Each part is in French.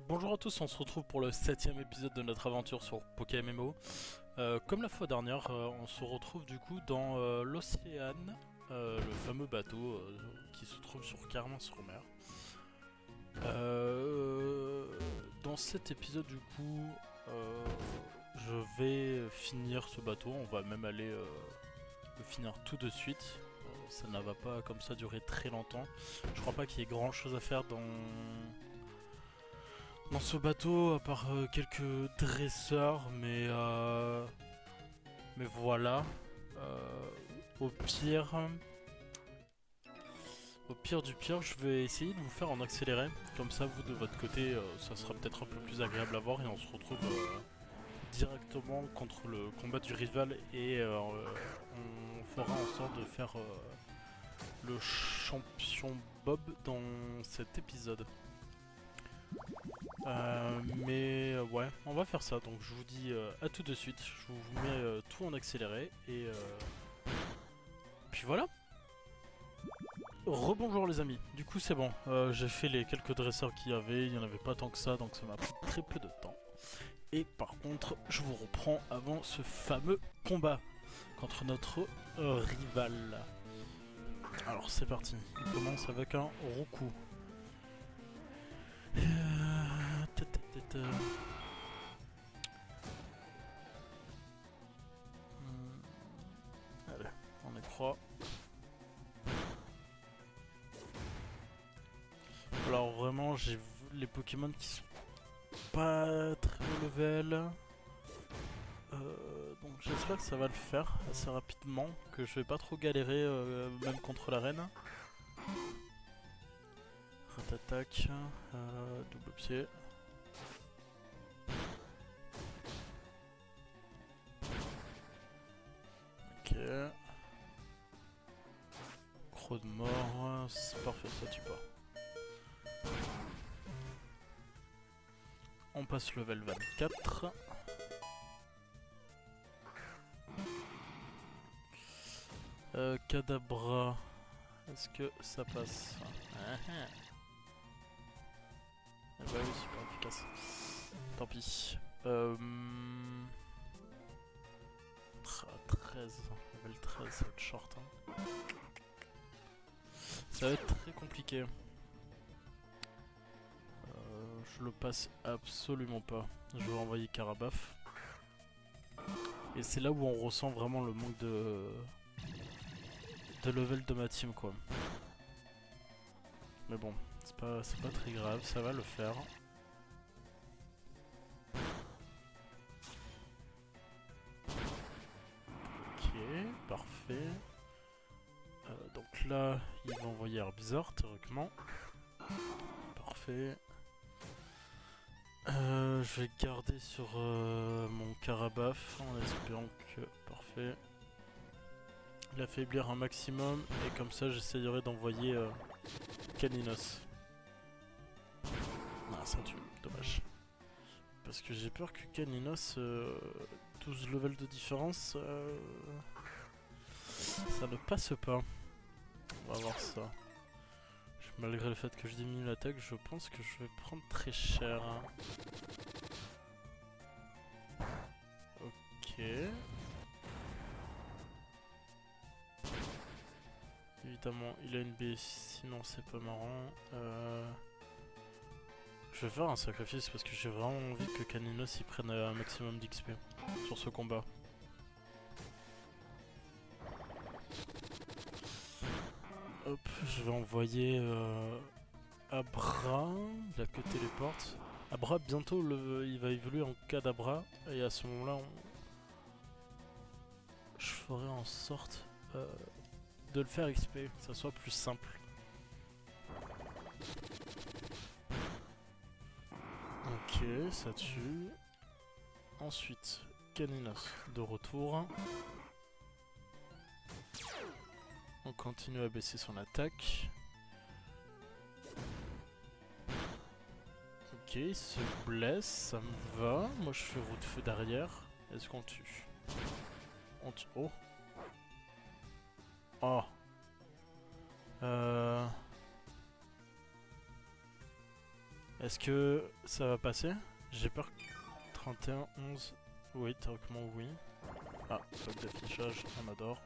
Bonjour à tous, on se retrouve pour le 7ème épisode de notre aventure sur PokéMMO. Comme la fois dernière, on se retrouve du coup dans l'Océane, le fameux bateau qui se trouve sur Carmin-sur-Mer. Dans cet épisode du coup, je vais finir ce bateau, on va même aller le finir tout de suite. Ça ne va pas comme ça durer très longtemps. Je crois pas qu'il y ait grand chose à faire dans ce bateau, à part quelques dresseurs, mais voilà. Euh, au pire, au pire du pire, je vais essayer de vous faire en accéléré. Comme ça, vous de votre côté, ça sera peut-être un peu plus agréable à voir et on se retrouve directement contre le combat du rival et on fera en sorte de faire le champion Bob dans cet épisode. Ouais, on va faire ça. Donc je vous dis à tout de suite. Je vous mets tout en accéléré et puis voilà. Rebonjour les amis. Du coup c'est bon. J'ai fait les quelques dresseurs qu'il y avait. Il n'y en avait pas tant que ça, donc ça m'a pris très peu de temps. Et par contre, je vous reprends avant ce fameux combat contre notre rival. Alors c'est parti. Il commence avec un Roku. Ta, ta, ta, ta. Allez, on est 3. Alors vraiment, j'ai les Pokémon qui sont pas très haut level. Donc j'espère que ça va le faire assez rapidement, que je vais pas trop galérer même contre la reine. Rat-attaque, double pied. Ok. Croc de mort, c'est parfait, ça tue pas. On passe level 24. Kadabra, est-ce que ça passe? Ah ah. Ah bah oui, super efficace. Tant pis. 13, level 13, ça va être short. Hein. Ça va être très compliqué. Je le passe absolument pas. Je vais envoyer Karabaf. Et c'est là où on ressent vraiment le manque de level de ma team, quoi. Mais bon, c'est pas très grave, ça va le faire. Ok, parfait. Donc là, il va envoyer Herbizor, théoriquement. Parfait. Je vais garder sur mon Karabaf en espérant que... Parfait. L'affaiblir un maximum et comme ça j'essayerai d'envoyer Caninos. Ah ça tue, dommage. Parce que j'ai peur que Caninos, 12 levels de différence, ça ne passe pas. On va voir ça. Malgré le fait que je diminue l'attaque, je pense que je vais prendre très cher. Ok. Évidemment, il a une B, sinon c'est pas marrant. Je vais faire un sacrifice parce que j'ai vraiment envie que Caninos y prenne un maximum d'XP sur ce combat. Hop, je vais envoyer Abra, la que téléporte. Abra, bientôt il va évoluer en Kadabra et à ce moment-là, je ferai en sorte de le faire XP, que ça soit plus simple. Ok, ça tue. Ensuite, Caninos de retour. On continue à baisser son attaque. Ok, il se blesse, ça me va. Moi je fais roue de feu derrière. Est-ce qu'on tue? On tue. Oh. Oh. Est-ce que ça va passer? J'ai peur que 31, 11... Oui, théoriquement oui. Ah, bug d'affichage, on adore.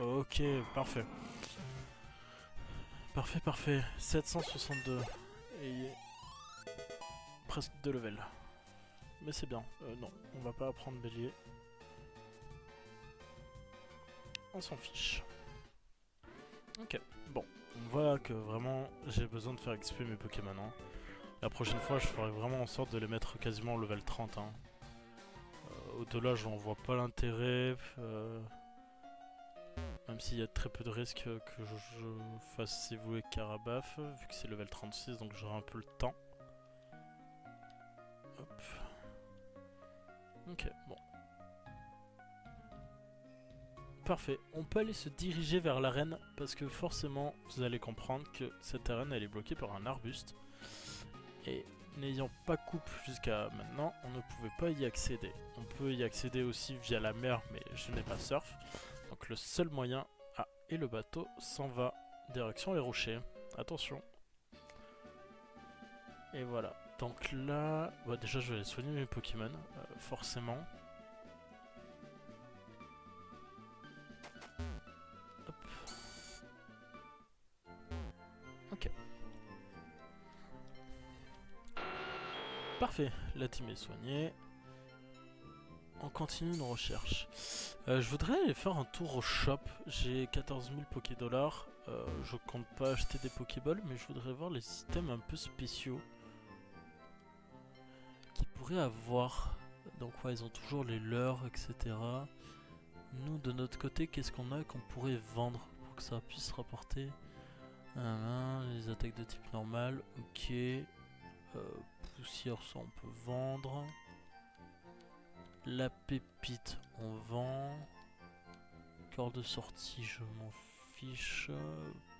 Ok, parfait. Parfait, parfait. 762. Et presque 2 levels. Mais c'est bien. Non, on va pas apprendre bélier. On s'en fiche. Ok, bon. On voit que vraiment j'ai besoin de faire XP mes Pokémon. Hein. La prochaine fois, je ferai vraiment en sorte de les mettre quasiment au level 30. Hein. Au-delà, j'en vois pas l'intérêt. Même s'il y a très peu de risques que je fasse évoluer Carabaf, vu que c'est level 36, donc j'aurai un peu le temps. Hop. Ok, bon. Parfait, on peut aller se diriger vers l'arène, parce que forcément, vous allez comprendre que cette arène, elle est bloquée par un arbuste. Et n'ayant pas coupe jusqu'à maintenant, on ne pouvait pas y accéder. On peut y accéder aussi via la mer, mais je n'ai pas surf. Donc le seul moyen... Ah, et le bateau s'en va. Direction les rochers. Attention. Et voilà. Donc là... Bah déjà, je vais aller soigner mes Pokémon, forcément. Hop. Ok. Parfait, la team est soignée. On continue nos recherches. Je voudrais aller faire un tour au shop. J'ai 14 000 Pokédollars. Je compte pas acheter des Pokéballs, mais je voudrais voir les systèmes un peu spéciaux qu'ils pourraient avoir. Donc ouais, ils ont toujours les leurs, etc. Nous, de notre côté, qu'est-ce qu'on a qu'on pourrait vendre pour que ça puisse rapporter les attaques de type normal, ok. Poussière, ça on peut vendre. La pépite, on vend. Corps de sortie, je m'en fiche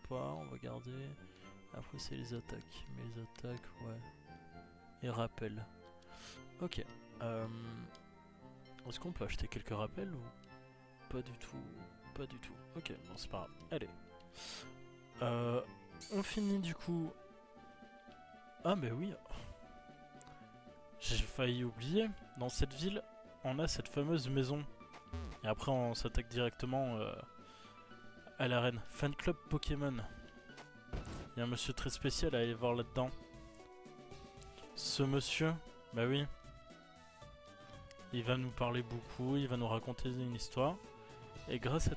pas, on va garder. Après, c'est les attaques. Mais les attaques, ouais. Et rappel. Ok. Est-ce qu'on peut acheter quelques rappels ou pas du tout? Pas du tout. Ok, bon, c'est pas grave. Allez. On finit du coup. Ah, mais oui. J'ai failli oublier. Dans cette ville, on a cette fameuse maison. Et après, on s'attaque directement à l'arène. Fan Club Pokémon. Il y a un monsieur très spécial à aller voir là-dedans. Ce monsieur, bah oui. Il va nous parler beaucoup, il va nous raconter une histoire. Et grâce à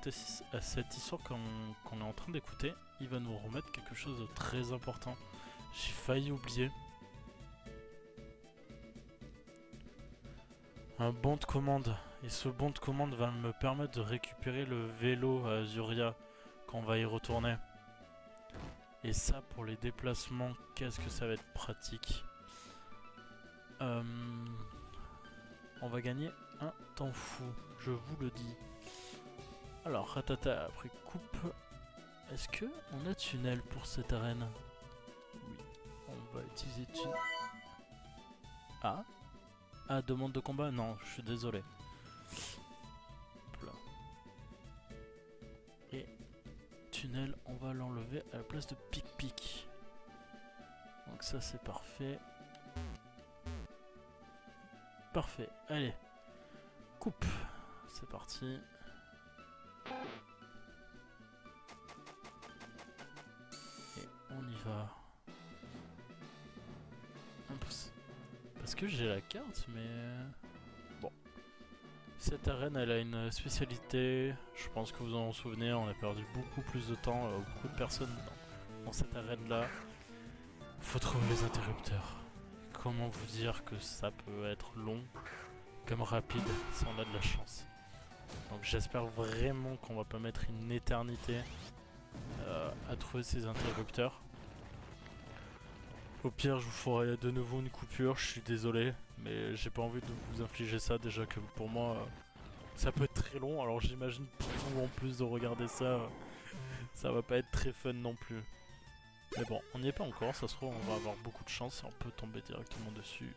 cette histoire qu'on est en train d'écouter, il va nous remettre quelque chose de très important. J'ai failli oublier. Un bon de commande. Et ce bon de commande va me permettre de récupérer le vélo à Azuria quand on va y retourner. Et ça, pour les déplacements, qu'est-ce que ça va être pratique. On va gagner un temps fou, je vous le dis. Alors, Ratata, après coupe. Est-ce que on a tunnel pour cette arène? Oui, on va utiliser tunnel. Ah? Ah, demande de combat? Non, je suis désolé. Hop là. Et tunnel, on va l'enlever à la place de pic-pic. Donc ça, c'est parfait. Parfait, allez. Coupe. C'est parti. Et on y va. Parce que j'ai la carte, mais... Bon. Cette arène, elle a une spécialité. Je pense que vous en souvenez, on a perdu beaucoup plus de temps, beaucoup de personnes dans cette arène-là. Faut trouver les interrupteurs. Comment vous dire que ça peut être long comme rapide si on a de la chance. Donc j'espère vraiment qu'on va pas mettre une éternité à trouver ces interrupteurs. Au pire, je vous ferai de nouveau une coupure, je suis désolé, mais j'ai pas envie de vous infliger ça, déjà que pour moi, ça peut être très long, alors j'imagine pour vous en plus de regarder ça, ça va pas être très fun non plus. Mais bon, on n'y est pas encore, ça se trouve on va avoir beaucoup de chance et on peut tomber directement dessus.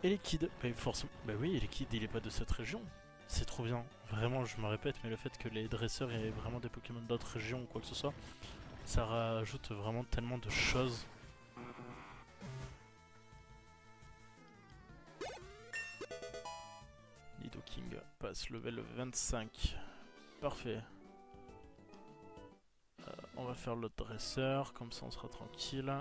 Et Liquide, bah forcément, bah oui, Liquide il est pas de cette région, c'est trop bien. Vraiment, je me répète, mais le fait que les dresseurs aient vraiment des Pokémon d'autres régions ou quoi que ce soit, Ça rajoute vraiment tellement de choses. Nidoking passe level 25. Parfait. On va faire le dresseur, comme ça on sera tranquille.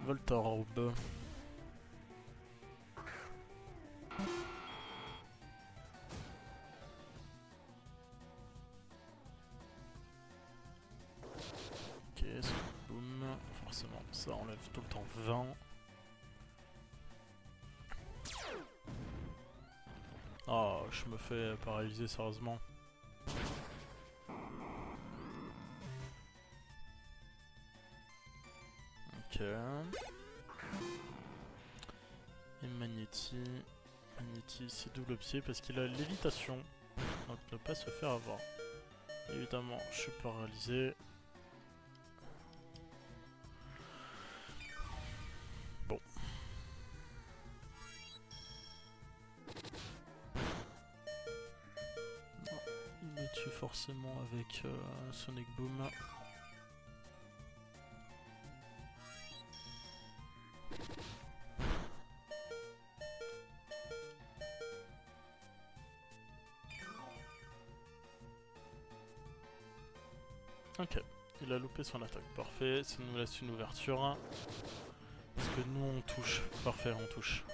Voltorb. Ok, boom. Forcément, ça enlève tout le temps 20. Oh, je me fais paralyser sérieusement. Ok. Et Magnéti. Magnéti, c'est double pied parce qu'il a l'évitation. Donc ne pas se faire avoir. Évidemment, je suis paralysé. Bon. Non, il me tue forcément avec Sonic Boom. Ok, il a loupé son attaque, parfait, ça nous laisse une ouverture. Parce que nous on touche, parfait, on touche.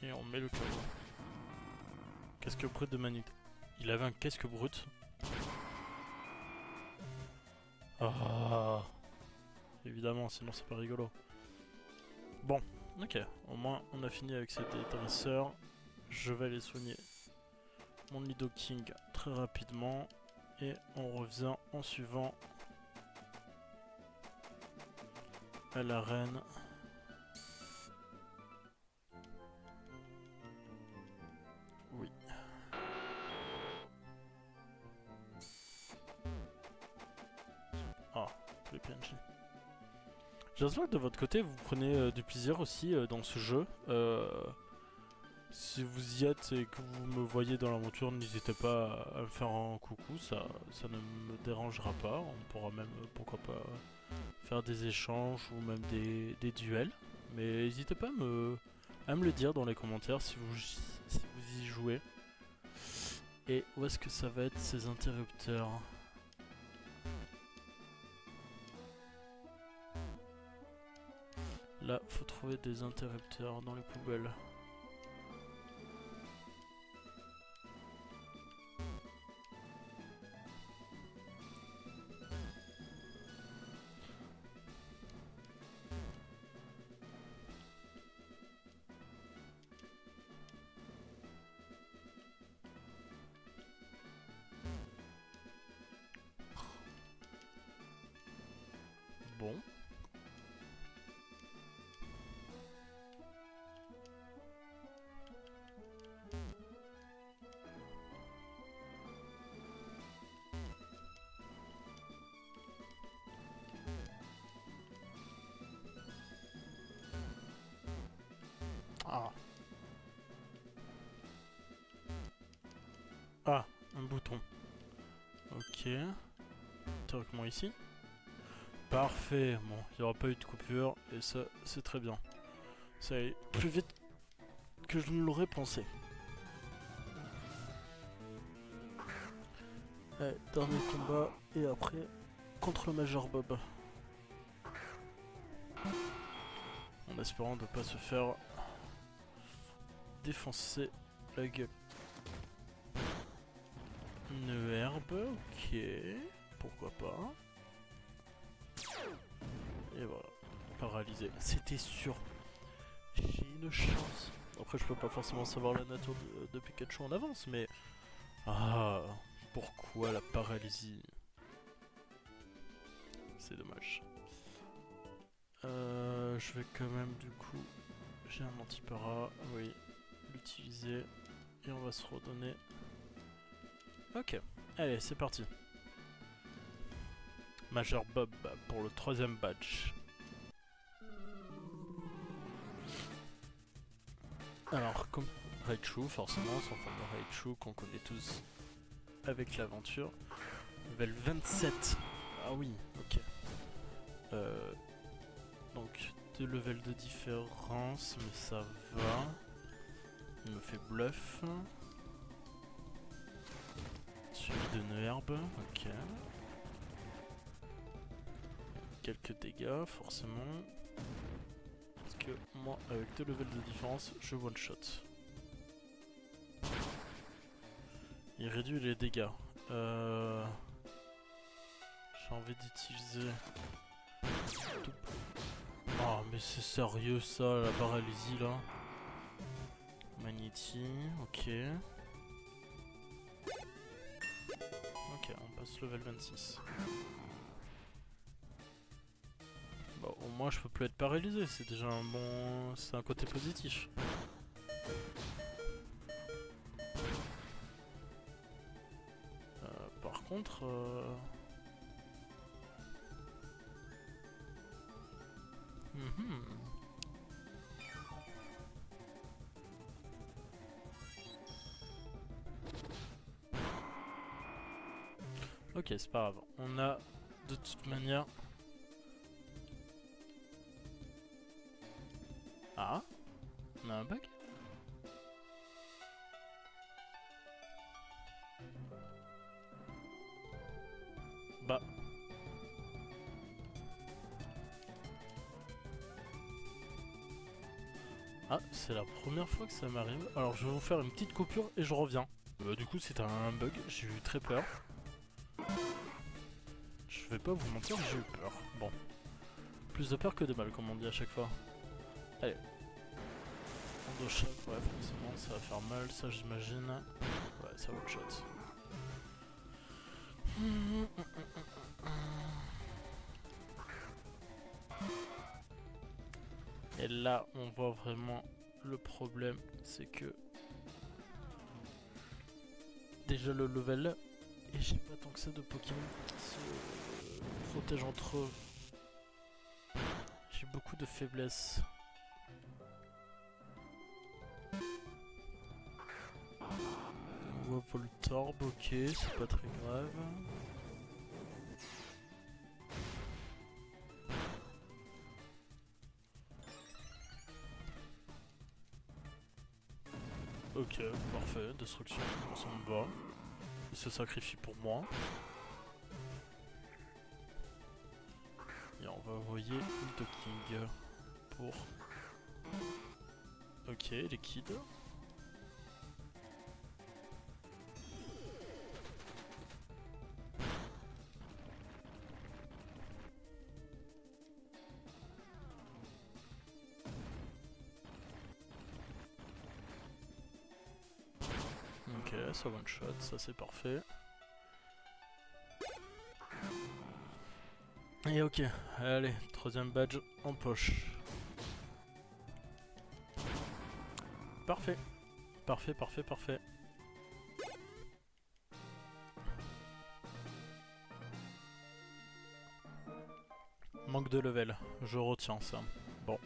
Et on met le KO. Casque brut de Manit. Il avait un casque brut. Ah, évidemment, sinon c'est pas rigolo. Bon, ok, au moins on a fini avec ces dresseurs. Je vais aller soigner mon Nidoking très rapidement. Et on revient en suivant à l'arène. Oui. Ah, les PNJ. J'espère que de votre côté vous prenez du plaisir aussi dans ce jeu. Si vous y êtes et que vous me voyez dans l'aventure, n'hésitez pas à me faire un coucou, ça ne me dérangera pas. On pourra même, pourquoi pas, faire des échanges ou même des duels. Mais n'hésitez pas à me le dire dans les commentaires si vous y jouez. Et où est-ce que ça va être ces interrupteurs? Là, faut trouver des interrupteurs dans les poubelles. Bon. Ah. Ah, un bouton. Ok. Théoriquement ici. Parfait. Bon, il n'y aura pas eu de coupure et ça, c'est très bien. Ça allait plus vite que je ne l'aurais pensé. Allez, dernier combat et après contre le Major Bob. En espérant de ne pas se faire défoncer la gueule. Une herbe, ok. Pourquoi pas. Et voilà, paralysé. C'était sûr. J'ai une chance. Après, je peux pas forcément savoir la nature de Pikachu en avance, mais... Ah, pourquoi la paralysie? C'est dommage. Je vais quand même, du coup... J'ai un antipara, oui. L'utiliser. Et on va se redonner... Ok, allez, c'est parti. Major Bob pour le 3ème badge. Alors, comme Raichu, forcément, son fameux Raichu qu'on connaît tous avec l'aventure. Level 27. Ah oui, ok. Donc, 2 levels de différence, mais ça va. Il me fait bluff. Suivi de Nerb, ok. Quelques dégâts, forcément. Parce que moi, avec 2 levels de différence, je one shot. Il réduit les dégâts. J'ai envie d'utiliser... Oh mais c'est sérieux ça, la paralysie là. Magnéti, ok. Ok, on passe level 26. Bon, au moins je peux plus être paralysé, c'est déjà un bon... c'est un côté positif. Par contre... Ok, c'est pas grave. On a de toute manière... Ah, on a un bug? Bah... Ah, c'est la première fois que ça m'arrive. Alors je vais vous faire une petite coupure et je reviens. Du coup c'est un bug, j'ai eu très peur. Je vais pas vous mentir, j'ai eu peur. Bon. Plus de peur que de mal, comme on dit à chaque fois. Allez. Endo choc, ouais, forcément, ça va faire mal, ça j'imagine. Ouais, ça one shot. Et là, on voit vraiment le problème, c'est que... Déjà le level, et j'ai pas tant que ça de Pokémon qui se protègent entre eux. J'ai beaucoup de faiblesses. On voit Voltorb, ok, c'est pas très grave. Ok, parfait, destruction, ça me va. Il se sacrifie pour moi. Et on va envoyer Ultra King pour... Ok, liquide. Ok, ça one shot, ça c'est parfait. Et ok, allez, troisième badge en poche. Parfait, parfait, parfait, parfait. Manque de level, je retiens ça. Bon.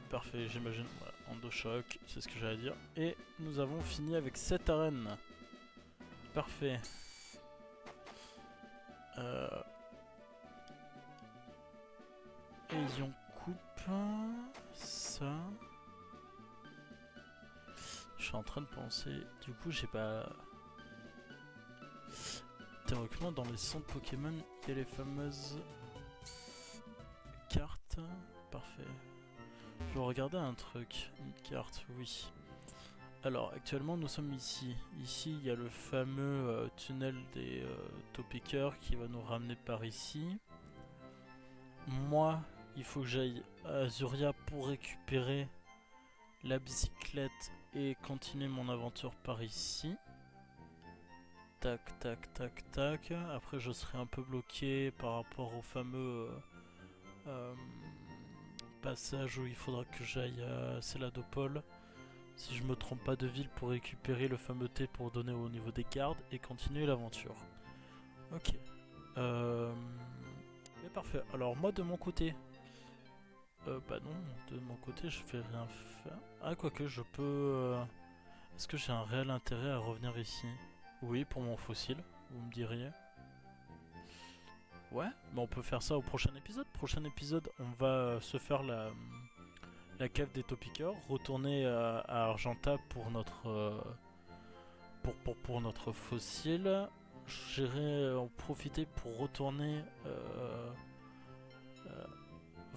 Parfait, j'imagine. Ouais, Endochoc, c'est ce que j'allais dire. Et nous avons fini avec 7 arènes. Parfait. Et on coupe ça. Je suis en train de penser. Du coup, j'ai pas. Théoriquement, dans les centres Pokémon, il y a les fameuses cartes. Parfait. Je vais regarder un truc. Une carte, oui. Alors, actuellement, nous sommes ici. Ici, il y a le fameux tunnel des Topiqueurs qui va nous ramener par ici. Moi, il faut que j'aille à Azuria pour récupérer la bicyclette et continuer mon aventure par ici. Tac, tac, tac, tac. Après, je serai un peu bloqué par rapport au fameux passage où il faudra que j'aille à Céladopole. Si je me trompe pas de ville pour récupérer le fameux thé pour donner au niveau des gardes et continuer l'aventure. Ok. Mais parfait. Alors moi de mon côté, Bah non, de mon côté je vais rien faire. Ah quoique je peux... Est-ce que j'ai un réel intérêt à revenir ici? Oui, pour mon fossile, vous me diriez. Ouais, mais on peut faire ça au prochain épisode. Prochain épisode, on va se faire la cave des Topiqueurs, retourner à Argenta pour notre pour notre fossile. J'irai en profiter pour retourner euh,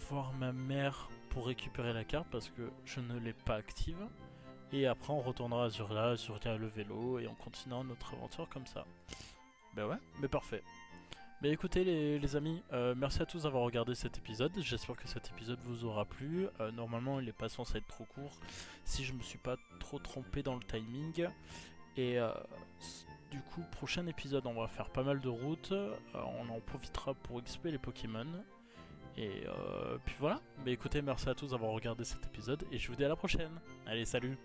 voir ma mère pour récupérer la carte parce que je ne l'ai pas active. Et après on retournera à Azuria le vélo et on continuera notre aventure comme ça. Bah ouais, mais parfait. Mais écoutez les amis, merci à tous d'avoir regardé cet épisode, j'espère que cet épisode vous aura plu. Normalement il est pas censé être trop court, si je me suis pas trop trompé dans le timing. Et du coup, prochain épisode on va faire pas mal de routes, on en profitera pour XP les Pokémon. Et puis voilà, mais écoutez, merci à tous d'avoir regardé cet épisode et je vous dis à la prochaine. Allez, salut!